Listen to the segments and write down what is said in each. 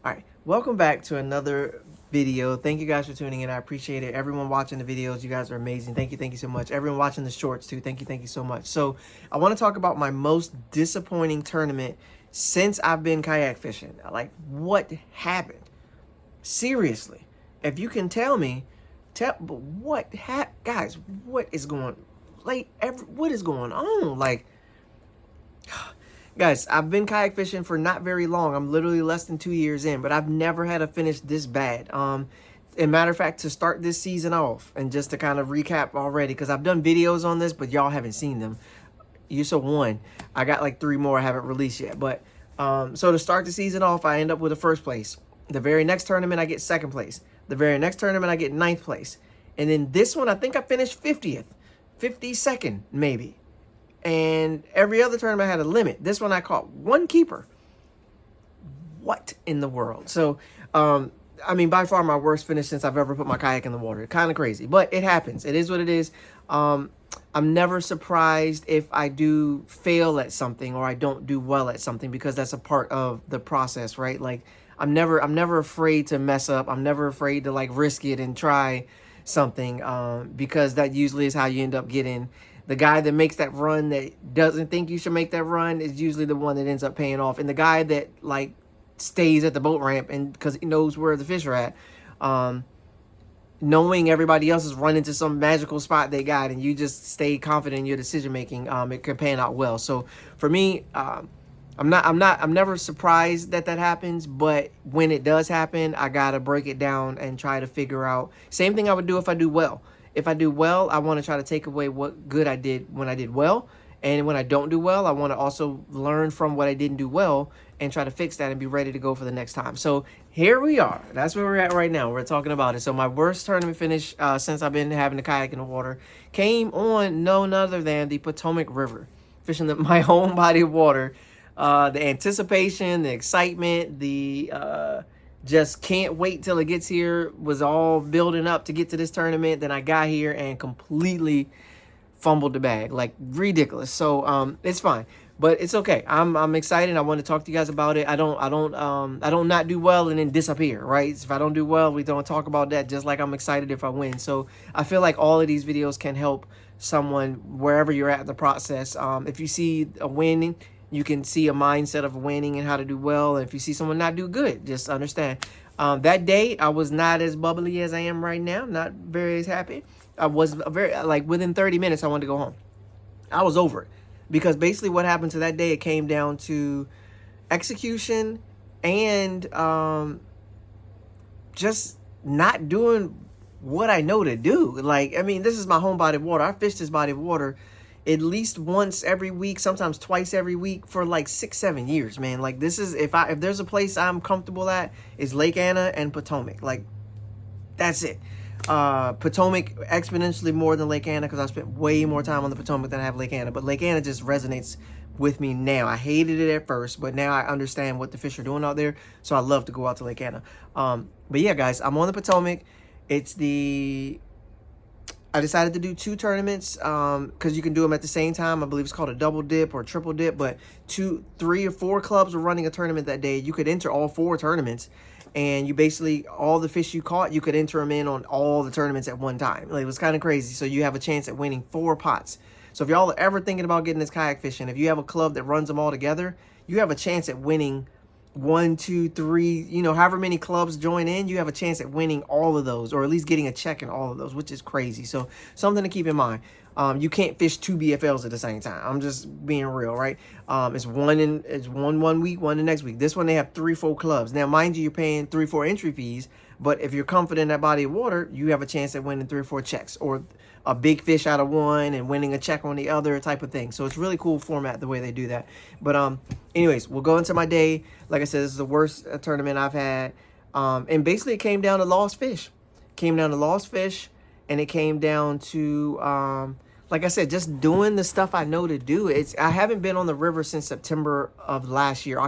All right, welcome back to another video. Thank you guys for tuning in. I appreciate it. Everyone watching the videos, you guys are amazing. Thank you so much. Everyone watching the shorts too, thank you so much. So I want to talk about my most disappointing tournament since I've been kayak fishing. Like, what happened? Seriously, if you can tell me, guys, what is going, what is going on? Like, guys, I've been kayak fishing for not very long. I'm literally less than 2 years in, but I've never had a finish this bad. As a matter of fact, to start this season off, and just to kind of recap already, because I've done videos on this, but y'all haven't seen them. You saw one. I got like 3 more I haven't released yet. But so to start the season off, I end up with a first place. The very next tournament, I get second place. The very next tournament, I get ninth place. And then this one, I think I finished 50th, 52nd maybe. And every other tournament had a limit. This one I caught one keeper. What in the world? So, I mean, by far my worst finish since I've ever put my kayak in the water. Kind of crazy, but it happens. It is what it is. I'm never surprised if I do fail at something or I don't do well at something, because that's a part of the process, right? Like, I'm never afraid to mess up. I'm never afraid to like risk it and try something, because that usually is how you end up getting. The guy that makes that run that doesn't think you should make that run is usually the one that ends up paying off. And the guy that like stays at the boat ramp and because he knows where the fish are at, knowing everybody else is running to some magical spot they got, and you just stay confident in your decision making, it can pan out well. So for me, I'm never surprised that happens, but when it does happen, I gotta break it down and try to figure out. Same thing I would do if I do well. If I do well, I want to try to take away what good I did when I did well. And when I don't do well, I want to also learn from what I didn't do well and try to fix that and be ready to go for the next time. So here we are. That's where we're at right now. We're talking about it. So my worst tournament finish since I've been having the kayak in the water came on none other than the Potomac River, fishing my own body of water. The anticipation, the excitement, the just can't wait till it gets here was all building up to get to this tournament. Then I got here and completely fumbled the bag, like ridiculous. So it's fine, but it's okay. I'm excited. I want to talk to you guys about it. I don't not do well and then disappear, right? If I don't do well, we don't talk about that, just like I'm excited if I win. So I feel like all of these videos can help someone wherever you're at in the process. If you see a winning, you can see a mindset of winning and how to do well. And if you see someone not do good, just understand. That day, I was not as bubbly as I am right now. Not very happy. I was like within 30 minutes, I wanted to go home. I was over it. Because basically what happened to that day, it came down to execution and just not doing what I know to do. Like, I mean, this is my home body of water. I fish this body of water at least once every week, sometimes twice every week for like 6-7 years, man. Like, this is, if there's a place I'm comfortable at, is Lake Anna and Potomac. Like, that's it. Potomac exponentially more than Lake Anna, because I spent way more time on the Potomac than I have Lake Anna. But Lake Anna just resonates with me now. I hated it at first, but now I understand what the fish are doing out there, so I love to go out to Lake Anna. But yeah, guys, I'm on the Potomac. I decided to do 2 tournaments because you can do them at the same time. I believe it's called a double dip or triple dip, but 2, 3, or 4 clubs were running a tournament that day. You could enter all 4 tournaments, and you basically, all the fish you caught, you could enter them in on all the tournaments at one time. Like, it was kind of crazy. So you have a chance at winning 4 pots. So if y'all are ever thinking about getting this kayak fishing, if you have a club that runs them all together, you have a chance at winning 1, 2, 3, you know, however many clubs join in, you have a chance at winning all of those, or at least getting a check in all of those, which is crazy. So something to keep in mind. You can't fish 2 BFLs at the same time. I'm just being real, right? It's one week, one the next week. This one, they have 3, 4 clubs. Now, mind you, you're paying 3, 4 entry fees, but if you're confident in that body of water, you have a chance at winning 3 or 4 checks, or a big fish out of one and winning a check on the other type of thing. So it's really cool format the way they do that. But anyways, we'll go into my day. Like I said, this is the worst tournament I've had. And basically it came down to lost fish. And it came down to like I said, just doing the stuff I know to do. I haven't been on the river since September of last year.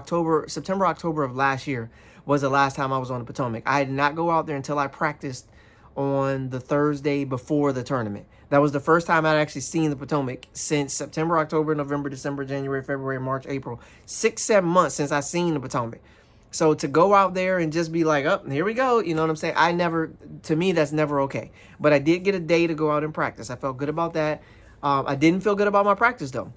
September, October of last year was the last time I was on the Potomac. I did not go out there until I practiced on the Thursday before the tournament. That was the first time I'd actually seen the Potomac since September, October, November, December, January, February, March, April. 6-7 months since I seen the Potomac. So to go out there and just be like, oh, here we go, you know what I'm saying? To me, that's never okay. But I did get a day to go out and practice. I felt good about that. I didn't feel good about my practice though.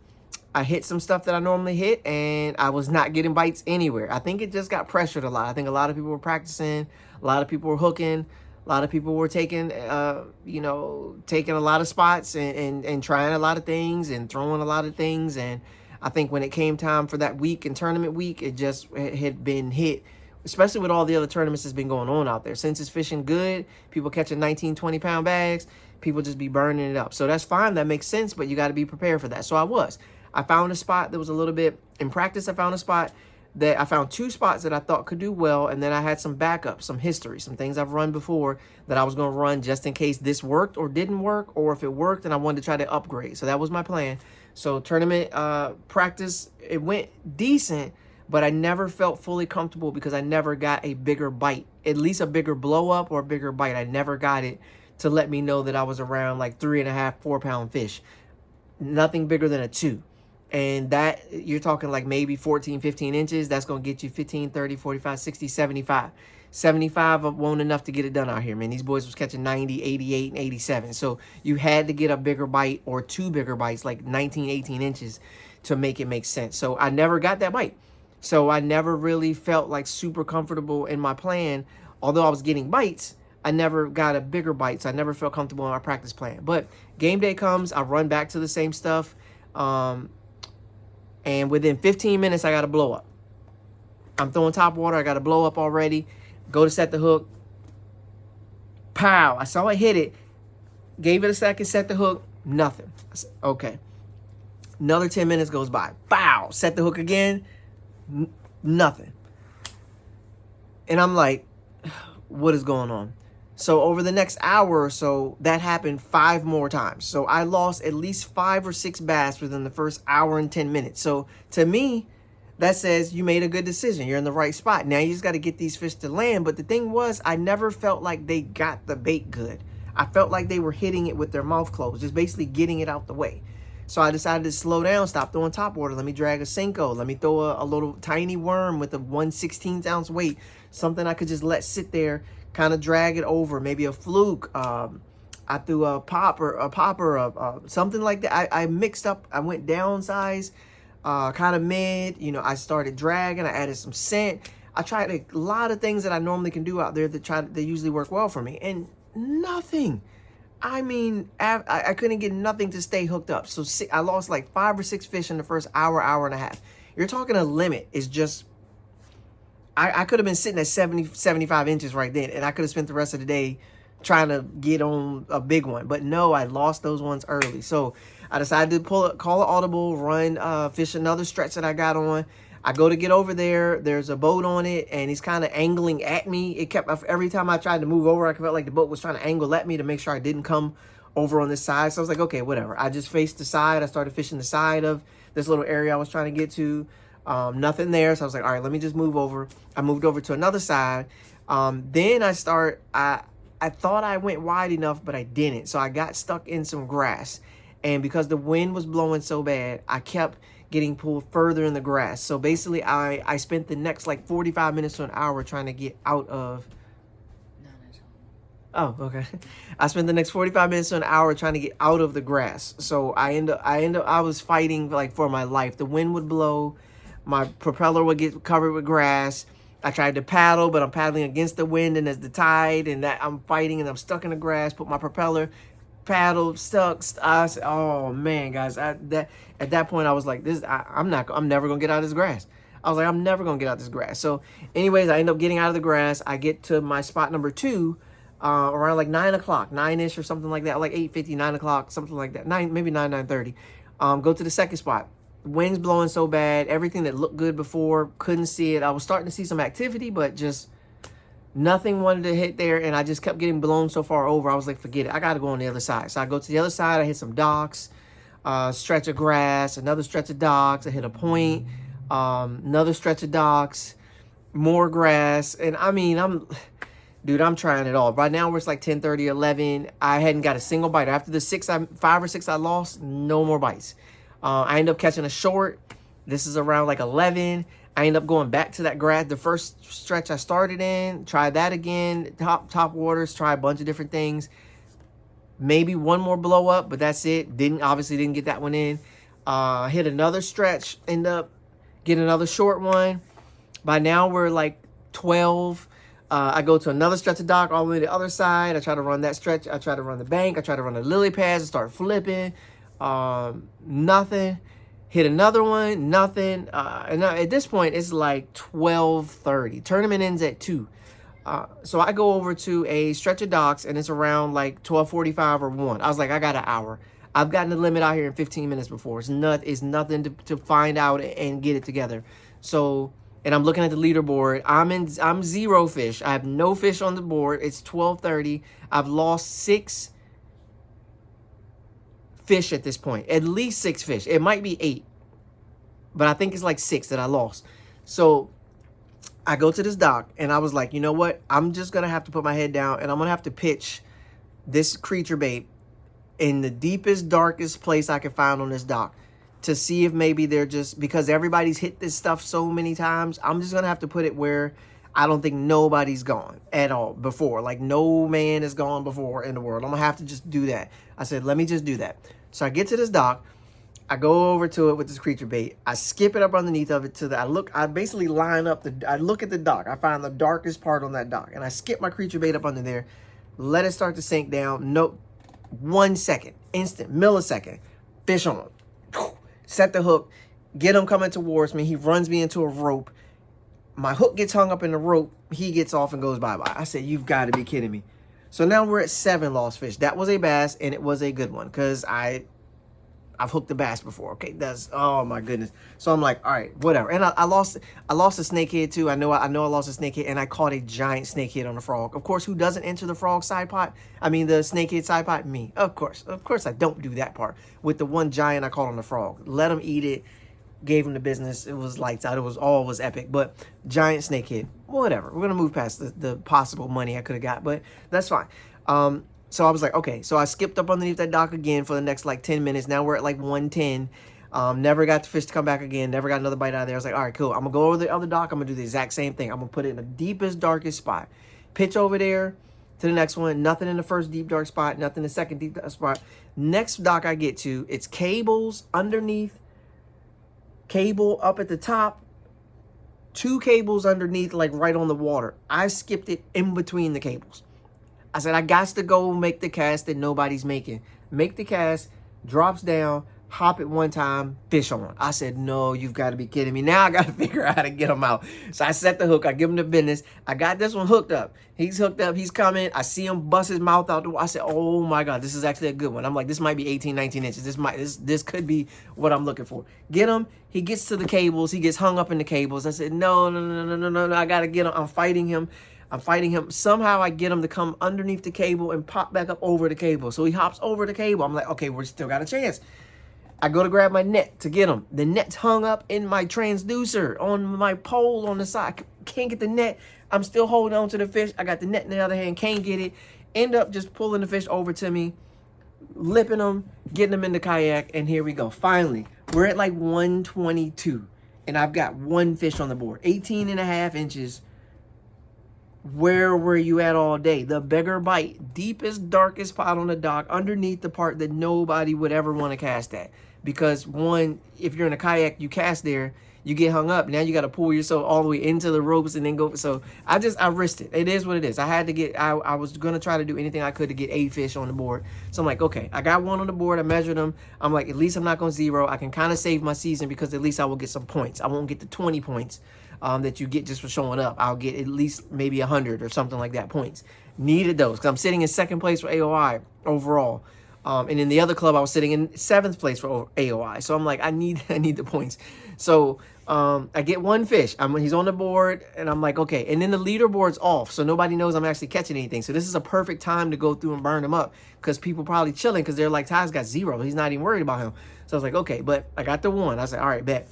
I hit some stuff that I normally hit, and I was not getting bites anywhere. I think it just got pressured a lot. I think a lot of people were practicing, a lot of people were hooking, a lot of people were taking a lot of spots and trying a lot of things and throwing a lot of things. And I think when it came time for that week and tournament week, it had been hit, especially with all the other tournaments that's been going on out there. Since it's fishing good, people catching 19, 20-pound bags, people just be burning it up. So that's fine. That makes sense, but you got to be prepared for that. So I found a spot that was a little bit, in practice, I found two spots that I thought could do well, and then I had some backup, some history, some things I've run before that I was going to run just in case this worked or didn't work, or if it worked and I wanted to try to upgrade. So that was my plan. So tournament practice, it went decent, but I never felt fully comfortable because I never got a bigger bite, at least a bigger blow up or a bigger bite. I never got it to let me know that I was around like 3.5, 4-pound fish. Nothing bigger than a 2. And that, you're talking like maybe 14, 15 inches. That's going to get you 15, 30, 45, 60, 75. 75 won't enough to get it done out here, man. These boys was catching 90, 88, and 87. So you had to get a bigger bite or 2 bigger bites, like 19, 18 inches to make it make sense. So I never got that bite. So I never really felt like super comfortable in my plan. Although I was getting bites, I never got a bigger bite. So I never felt comfortable in my practice plan. But game day comes, I run back to the same stuff. And within 15 minutes, I got a blow up. I'm throwing top water. I got a blow up already. Go to set the hook. Pow. I saw it hit it. Gave it a second, set the hook. Nothing. I said, okay. Another 10 minutes goes by. Pow. Set the hook again. Nothing. And I'm like, what is going on? So over the next hour or so, that happened 5 more times. So I lost at least 5 or 6 bass within the first hour and 10 minutes. So to me, that says you made a good decision. You're in the right spot. Now you just got to get these fish to land. But the thing was, I never felt like they got the bait good. I felt like they were hitting it with their mouth closed, just basically getting it out the way. So I decided to slow down, stop throwing top water. Let me drag a Senko. Let me throw a little tiny worm with a 1/16 ounce weight. Something I could just let sit there, kind of drag it over, maybe a fluke. I threw a popper, something like that. I mixed up. I went downsize, kind of mid. I started dragging. I added some scent. I tried a lot of things that I normally can do out there that usually work well for me, and nothing. I mean, I couldn't get nothing to stay hooked up. So I lost like 5 or 6 fish in the first hour and a half. You're talking a limit is just. I could have been sitting at 70, 75 inches right then, and I could have spent the rest of the day trying to get on a big one. But no, I lost those ones early. So I decided to call an audible, run, fish another stretch that I got on. I go to get over there. There's a boat on it, and he's kind of angling at me. Every time I tried to move over, I felt like the boat was trying to angle at me to make sure I didn't come over on this side. So I was like, okay, whatever. I just faced the side. I started fishing the side of this little area I was trying to get to. Nothing there. So I was like, all right, let me just move over. I moved over to another side. Then I thought I went wide enough, but I didn't. So I got stuck in some grass. And because the wind was blowing so bad, I kept getting pulled further in the grass. So basically, I spent the next like 45 minutes to an hour trying to get out of... Oh, okay. I spent the next 45 minutes to an hour trying to get out of the grass. So I was fighting like for my life. The wind would blow. My propeller would get covered with grass. I tried to paddle, but I'm paddling against the wind and there's the tide, and that I'm fighting and I'm stuck in the grass. Put my propeller, paddle, stuck. I said, oh man, guys, at that point I was like, I'm never gonna get out of this grass. I was like, I'm never gonna get out of this grass. So, anyways, I end up getting out of the grass. I get to my spot number 2. Around like 9 o'clock, 9-ish or something like that, like 8:50, 9 o'clock, something like that, maybe 9:30. Go to the second spot. Wind's blowing so bad, everything that looked good before, couldn't see it. I was starting to see some activity, but just nothing wanted to hit there, and I just kept getting blown so far over. I was like, forget it, I gotta go on the other side. So I go to the other side, I hit some docks, stretch of grass, another stretch of docks, I hit a point, another stretch of docks, more grass, and I mean, Dude, I'm trying it all. Right now, it's like 10:30, 11. I hadn't got a single bite. After the 5 or 6 I lost, no more bites. I ended up catching a short. This is around like 11. I end up going back to the first stretch I started in, try that again, top waters, try a bunch of different things. Maybe one more blow up, but that's it. Obviously didn't get that one in. Hit another stretch, end up getting another short one. By now we're like 12. I go to another stretch of dock all the way to the other side. I try to run that stretch. I try to run the bank. I try to run the lily pads and start flipping. Nothing. Hit another one, nothing. And at this point, it's like 12:30. Tournament ends at 2. So I go over to a stretch of docks, and it's around like 12:45 or 1. I was like, I got an hour. I've gotten the limit out here in 15 minutes before. It's nothing to find out and get it together. So, and I'm looking at the leaderboard. I'm 0 fish. I have no fish on the board. It's 12:30. I've lost 6 fish at this point. At least 6 fish. It might be 8. But I think it's like 6 that I lost. So I go to this dock, and I was like, you know what? I'm just going to have to put my head down, and I'm going to have to pitch this creature bait in the deepest, darkest place I can find on this dock to see if maybe they're just, because everybody's hit this stuff so many times, I'm just going to have to put it where I don't think nobody's gone at all before. Like, no man has gone before in the world. I'm going to have to just do that. I said, let me just do that. So I get to this dock. I go over to it with this creature bait. I skip it up underneath of it I basically line up I look at the dock. I find the darkest part on that dock, and I skip my creature bait up under there, let it start to sink down. No, 1 second, instant, millisecond, fish on. Set the hook, get him coming towards me. He runs me into a rope. My hook gets hung up in the rope. He gets off and goes bye-bye. I said, you've got to be kidding me. So now we're at 7 lost fish. That was a bass, and it was a good one because I've hooked a bass before. Okay, oh my goodness. So I'm like, all right, whatever. And I lost a snakehead too. I know I lost a snakehead, and I caught a giant snakehead on the frog. Of course, who doesn't enter the frog side pot? I mean, the snakehead side pot? Me. Of course, I don't do that part. With the one giant I caught on the frog, let him eat it. Gave him the business. It was lights out. It was epic. But giant snakehead, whatever. We're gonna move past the possible money I could have got, but that's fine. So I was like, okay. So I skipped up underneath that dock again for the next like 10 minutes. Now we're at like 110. Never got the fish to come back again. Never got another bite out of there. I was like, all right, cool. I'm going to go over the other dock. I'm going to do the exact same thing. I'm going to put it in the deepest, darkest spot. Pitch over there to the next one. Nothing in the first deep, dark spot. Nothing in the second deep, dark spot. Next dock I get to, it's cables underneath. Cable up at the top. 2 cables underneath, like right on the water. I skipped it in between the cables. I said, I got to go make the cast that nobody's making. Make the cast, drops down, hop it one time, fish on. I said, no, you've got to be kidding me. Now I got to figure out how to get him out. So I set the hook. I give him the business. I got this one hooked up. He's hooked up. He's coming. I see him bust his mouth out. I said, oh my God, this is actually a good one. I'm like, this might be 18, 19 inches. This could be what I'm looking for. Get him. He gets to the cables. He gets hung up in the cables. I said, no. I got to get him. I'm fighting him. Somehow I get him to come underneath the cable and pop back up over the cable. So he hops over the cable. I'm like, okay, we're still got a chance. I go to grab my net to get him. The net's hung up in my transducer on my pole on the side. Can't get the net. I'm still holding on to the fish. I got the net in the other hand. Can't get it. End up just pulling the fish over to me, lipping them, getting them in the kayak, and here we go. Finally, we're at like 122, and I've got 1 fish on the board. 18.5 inches. Where were you at all day? The bigger bite, deepest, darkest spot on the dock, underneath the part that nobody would ever want to cast at. Because one, if you're in a kayak, you cast there, you get hung up. Now you got to pull yourself all the way into the ropes and then go. So I risked it. It is what it is. I was going to try to do anything I could to get 8 fish on the board. So I'm like, okay, I got 1 on the board. I measured them. I'm like, at least I'm not going to 0. I can kind of save my season because at least I will get some points. I won't get the 20 points that you get just for showing up. I'll get at least maybe 100 or something like that points. Needed those because I'm sitting in 2nd place for AOI overall. And in the other club, I was sitting in 7th place for AOI. So I'm like, I need the points. So I get 1 fish. He's on the board, and I'm like, okay. And then the leaderboard's off, so nobody knows I'm actually catching anything. So this is a perfect time to go through and burn him up because people probably chilling because they're like, Ty's got 0. He's not even worried about him. So I was like, okay. But I got the 1. I was like, all right, bet.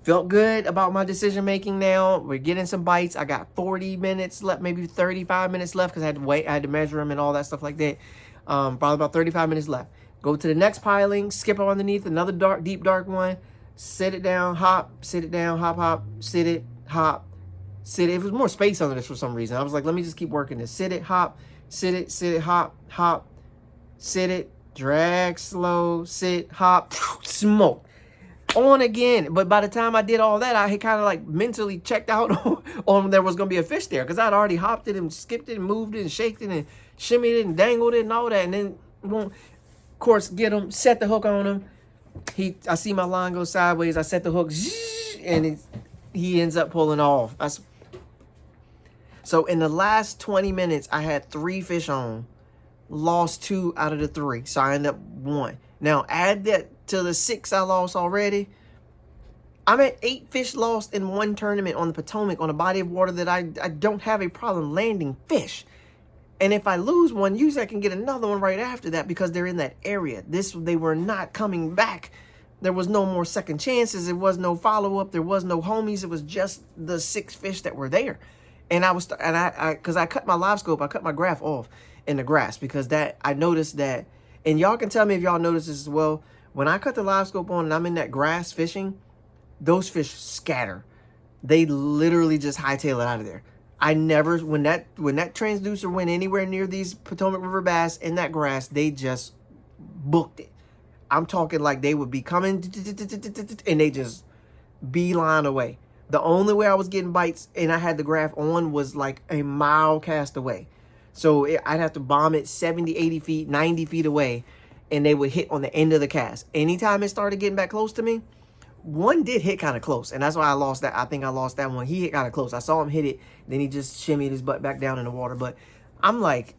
Felt good about my decision making now. We're getting some bites. I got 40 minutes left, maybe 35 minutes left because I had to wait. I had to measure them and all that stuff like that. Probably about 35 minutes left. Go to the next piling, skip up underneath, another deep dark one. sit it down, hop, sit it down, hop, hop, sit it, hop, sit it. It was more space under this for some reason. I was like, let me just keep working this. Sit it, hop, sit it, hop, hop, sit it, drag, slow, sit, hop, smoke. On again. But by the time I did all that, I had kind of like mentally checked out on there was going to be a fish there, because I'd already hopped it and skipped it and moved it and shaked it and shimmied it and dangled it and all that. And then, of course, get him, set the hook on him. I see my line go sideways. I set the hook, and he ends up pulling off. So in the last 20 minutes, I had 3 fish on, lost 2 out of the 3. So I ended up 1. Now add that to the 6 I lost already. I'm at 8 fish lost in one tournament on the Potomac, on a body of water that I don't have a problem landing fish. And if I lose one, usually I can get another one right after that, because they're in that area. They were not coming back. There was no more second chances. There was no follow-up. There was no homies. It was just the 6 fish that were there. And because I cut my live scope, I cut my graph off in the grass, because I noticed that, and y'all can tell me if y'all notice this as well. When I cut the live scope on and I'm in that grass fishing, those fish scatter. They literally just hightail it out of there. I never, when that transducer went anywhere near these Potomac River bass in that grass, they just booked it. I'm talking like they would be coming and they just beeline away. The only way I was getting bites and I had the graph on was like a mile cast away. So I'd have to bomb it 70, 80 feet, 90 feet away, and they would hit on the end of the cast. Anytime it started getting back close to me, one did hit kind of close, and that's why I lost that. I think I lost that one. He hit kind of close. I saw him hit it, then he just shimmied his butt back down in the water. But I'm like,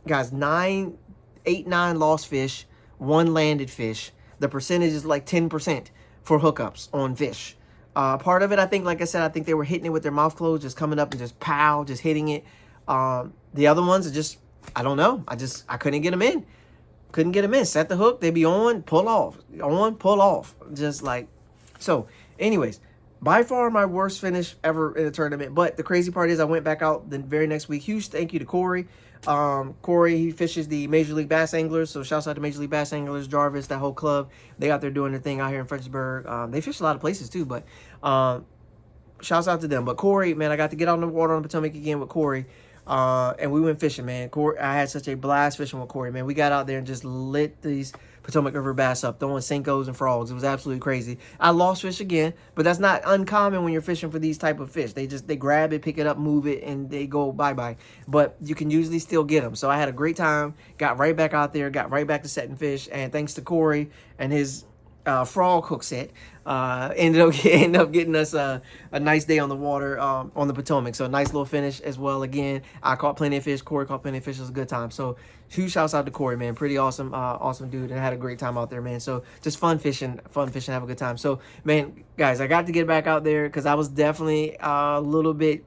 guys, 9 lost fish, 1 landed fish. The percentage is like 10% for hookups on fish. Part of it, I think, like I said, I think they were hitting it with their mouth closed, just coming up and just pow, just hitting it. The other ones are just, I don't know. I couldn't get them in. Couldn't get them in. Set the hook. They be on, pull off. On, pull off. Just like, so anyways, by far my worst finish ever in a tournament. But the crazy part is I went back out the very next week. Huge thank you to Corey. Corey, he fishes the Major League Bass Anglers. So shouts out to Major League Bass Anglers, Jarvis, that whole club. They out there doing their thing out here in Fredericksburg. They fish a lot of places too, but shouts out to them. But Corey, man, I got to get out on the water on the Potomac again with Corey. And we went fishing, man. I had such a blast fishing with Corey, man. We got out there and just lit these Potomac River bass up, throwing Senkos and frogs. It was absolutely crazy. I lost fish again, but that's not uncommon when you're fishing for these type of fish. They grab it, pick it up, move it, and they go bye-bye. But you can usually still get them. So I had a great time, got right back out there, got right back to setting fish, and thanks to Corey and his frog hook set, ended up getting us a nice day on the water on the Potomac. So a nice little finish as well. Again, I caught plenty of fish. Corey caught plenty of fish. It was a good time. So huge shouts out to Corey, man. Pretty awesome, awesome dude, and I had a great time out there, man. So just fun fishing, have a good time. So man, guys, I got to get back out there because I was definitely a little bit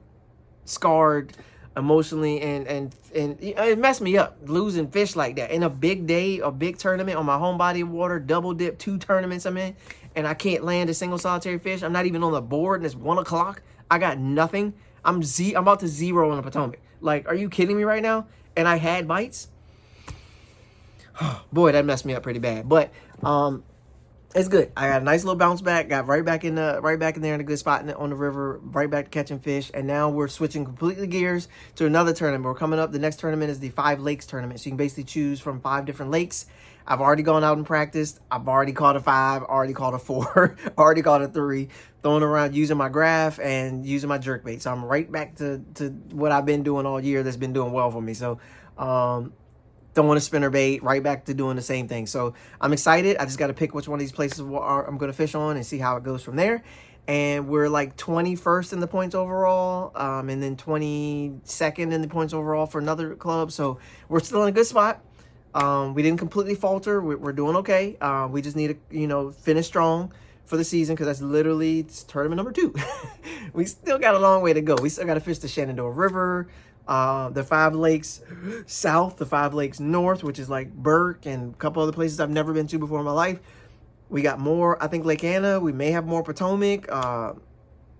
scarred emotionally, and it messed me up losing fish like that in a big day, a big tournament on my home body of water, double dip, 2 tournaments I'm in, and I can't land a single solitary fish. I'm not even on the board, and it's 1 o'clock. I got nothing. I'm about to 0 on the Potomac. Like, are you kidding me right now? And I had bites. Boy, that messed me up pretty bad. But it's good. I got a nice little bounce back. Got right back in there in a good spot on the river. Right back to catching fish. And now we're switching completely gears to another tournament. We're coming up. The next tournament is the 5 lakes tournament. So you can basically choose from 5 different lakes. I've already gone out and practiced. I've already caught a 5. Already caught a 4. Already caught a 3. Throwing around using my graph and using my jerkbait. So I'm right back to what I've been doing all year. That's been doing well for me. So throwing a spinnerbait, right back to doing the same thing. So I'm excited. I just got to pick which one of these places I'm going to fish on and see how it goes from there. And we're like 21st in the points overall, and then 22nd in the points overall for another club. So we're still in a good spot. We didn't completely falter. We're doing okay. We just need to, finish strong for the season, because that's literally tournament number 2. We still got a long way to go. We still got to fish the Shenandoah River, the 5 lakes south, the 5 lakes north, which is like Burke and a couple other places I've never been to before in my life. We got more, I think Lake Anna. We may have more Potomac.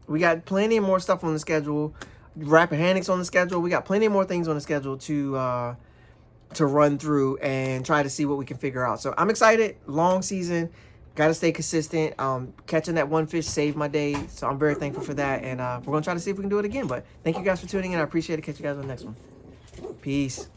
We got plenty more stuff on the schedule. Rappahannock's on the schedule. We got plenty more things on the schedule to run through and try to see what we can figure out. So I'm excited. Long season. Got to stay consistent. Catching that one fish saved my day, so I'm very thankful for that. And we're gonna try to see if we can do it again. But thank you guys for tuning in. I appreciate it. Catch you guys on the next one. Peace.